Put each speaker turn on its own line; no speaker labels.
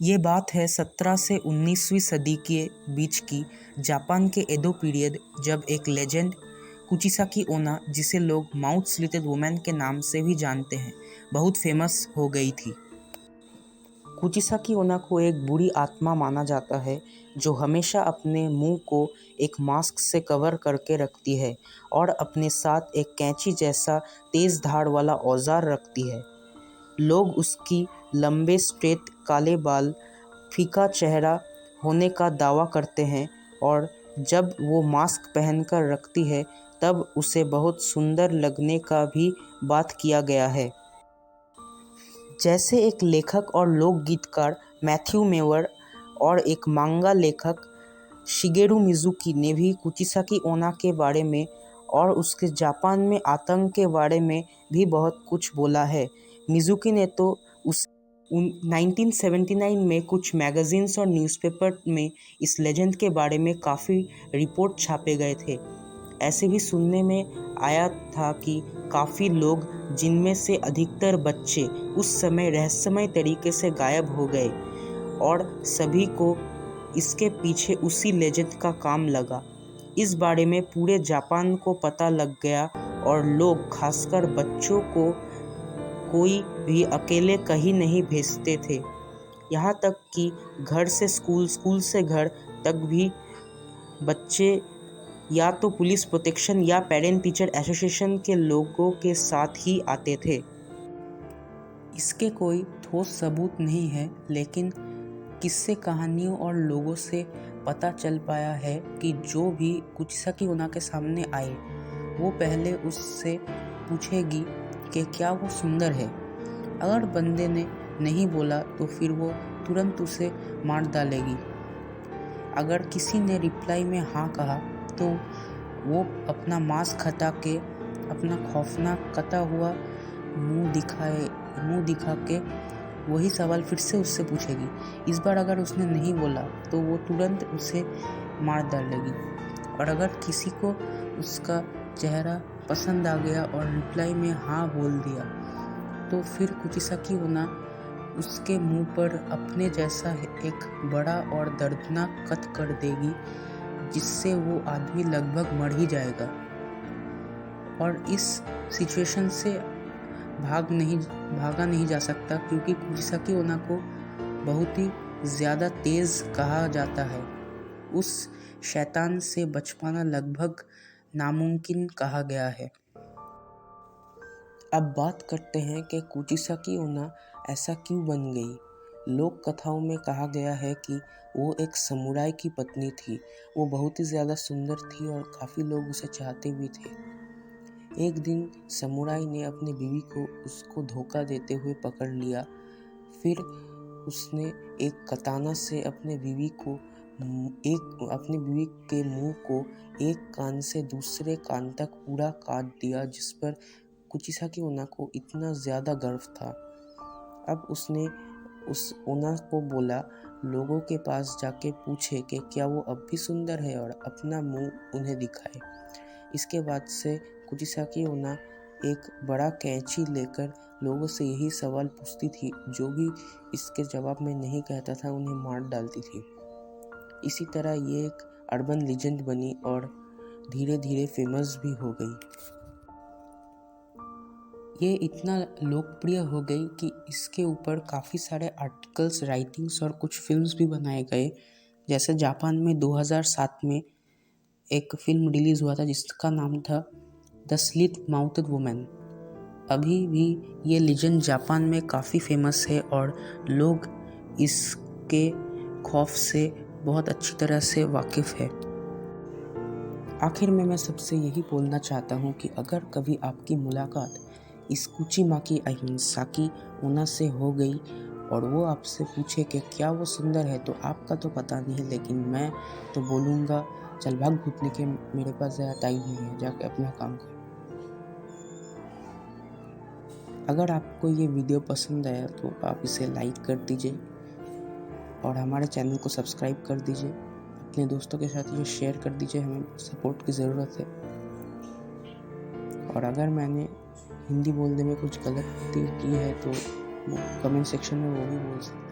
ये बात है 17 से 19वीं सदी के बीच की, जापान के एडो पीरियड, जब एक लेजेंड कुचिसाकी ओना, जिसे लोग माउथ स्लिटेड वुमेन के नाम से भी जानते हैं, बहुत फेमस हो गई थी। कुचिसाकी ओना को एक बुरी आत्मा माना जाता है जो हमेशा अपने मुंह को एक मास्क से कवर करके रखती है और अपने साथ एक कैंची जैसा तेज धार वाला औजार रखती है। लोग उसकी लंबे स्ट्रेट काले बाल, फीका चेहरा होने का दावा करते हैं और जब वो मास्क पहनकर रखती है तब उसे बहुत सुंदर लगने का भी बात किया गया है। जैसे एक लेखक और लोक गीतकार मैथ्यू मेवर और एक मांगा लेखक शिगेरू मिजुकी ने भी कुचिसाकी ओना के बारे में और उसके जापान में आतंक के बारे में भी बहुत कुछ बोला है। मिजुकी ने तो उस 1979 में कुछ मैगजीन्स और न्यूज़पेपर में इस लेजेंड के बारे में काफ़ी रिपोर्ट छापे गए थे। ऐसे भी सुनने में आया था कि काफ़ी लोग, जिनमें से अधिकतर बच्चे, उस समय रहस्यमय तरीके से गायब हो गए और सभी को इसके पीछे उसी लेजेंड का काम लगा। इस बारे में पूरे जापान को पता लग गया और लोग, खासकर बच्चों को, कोई भी अकेले कहीं नहीं भेजते थे। यहाँ तक कि घर से स्कूल, स्कूल से घर तक भी बच्चे या तो पुलिस प्रोटेक्शन या पेरेंट टीचर एसोसिएशन के लोगों के साथ ही आते थे। इसके कोई ठोस सबूत नहीं है, लेकिन किस्से, कहानियों और लोगों से पता चल पाया है कि जो भी कुचिसाकी ओना के सामने आए वो पहले उससे पूछेगी कि क्या वो सुंदर है। अगर बंदे ने नहीं बोला तो फिर वो तुरंत उसे मार डालेगी। अगर किसी ने रिप्लाई में हाँ कहा तो वो अपना मास्क हटा के, अपना खौफनाक कटा हुआ मुंह दिखा के वही सवाल फिर से उससे पूछेगी। इस बार अगर उसने नहीं बोला तो वो तुरंत उसे मार डालेगी। और अगर किसी को उसका चेहरा पसंद आ गया और रिप्लाई में हाँ बोल दिया तो फिर कुचिसाकी ओना उसके मुंह पर अपने जैसा एक बड़ा और दर्दनाक कट कर देगी, जिससे वो आदमी लगभग मर ही जाएगा। और इस सिचुएशन से भागा नहीं जा सकता, क्योंकि कुचिसाकी ओना को बहुत ही ज़्यादा तेज़ कहा जाता है। उस शैतान से बच पाना लगभग नामुमकिन कहा गया है। अब बात करते हैं कि कुचिसाकी ओना ऐसा क्यों बन गई। लोक कथाओं में कहा गया है कि वो एक समुराई की पत्नी थी। वो बहुत ही ज़्यादा सुंदर थी और काफ़ी लोग उसे चाहते भी थे। एक दिन समुराई ने अपनी बीवी को उसको धोखा देते हुए पकड़ लिया। फिर उसने एक कताना से अपने बीवी के मुंह को एक कान से दूसरे कान तक पूरा काट दिया, जिस पर कुचिसाकी ओना को इतना ज़्यादा गर्व था। अब उसने उस ओना को बोला, लोगों के पास जाके पूछे कि क्या वो अब भी सुंदर है और अपना मुंह उन्हें दिखाए। इसके बाद से कुचिसाकी ओना एक बड़ा कैंची लेकर लोगों से यही सवाल पूछती थी। जो भी इसके जवाब में नहीं कहता था उन्हें मार डालती थी। इसी तरह ये एक अर्बन लीजेंड बनी और धीरे धीरे फेमस भी हो गई। ये इतना लोकप्रिय हो गई कि इसके ऊपर काफ़ी सारे आर्टिकल्स, राइटिंग्स और कुछ फिल्म्स भी बनाए गए। जैसे जापान में 2007 में एक फिल्म रिलीज़ हुआ था जिसका नाम था द स्लिट माउथड वुमेन। अभी भी ये लेजेंड जापान में काफ़ी फेमस है और लोग इसके खौफ से बहुत अच्छी तरह से वाकिफ़ है। आखिर में मैं सबसे यही बोलना चाहता हूँ कि अगर कभी आपकी मुलाकात इस कुचिमाकी अहिंसाकी ओना से हो गई और वो आपसे पूछे कि क्या वो सुंदर है, तो आपका तो पता नहीं, लेकिन मैं तो बोलूँगा, चल भाग घुटने के, मेरे पास ज़्यादा टाइम नहीं है, जाके अपना काम कर। अगर आपको ये वीडियो पसंद आया तो आप इसे लाइक कर दीजिए और हमारे चैनल को सब्सक्राइब कर दीजिए। अपने दोस्तों के साथ ये शेयर कर दीजिए, हमें सपोर्ट की ज़रूरत है। और अगर मैंने हिंदी बोलने में कुछ गलती की है तो कमेंट सेक्शन में वो भी बोल सकते हैं।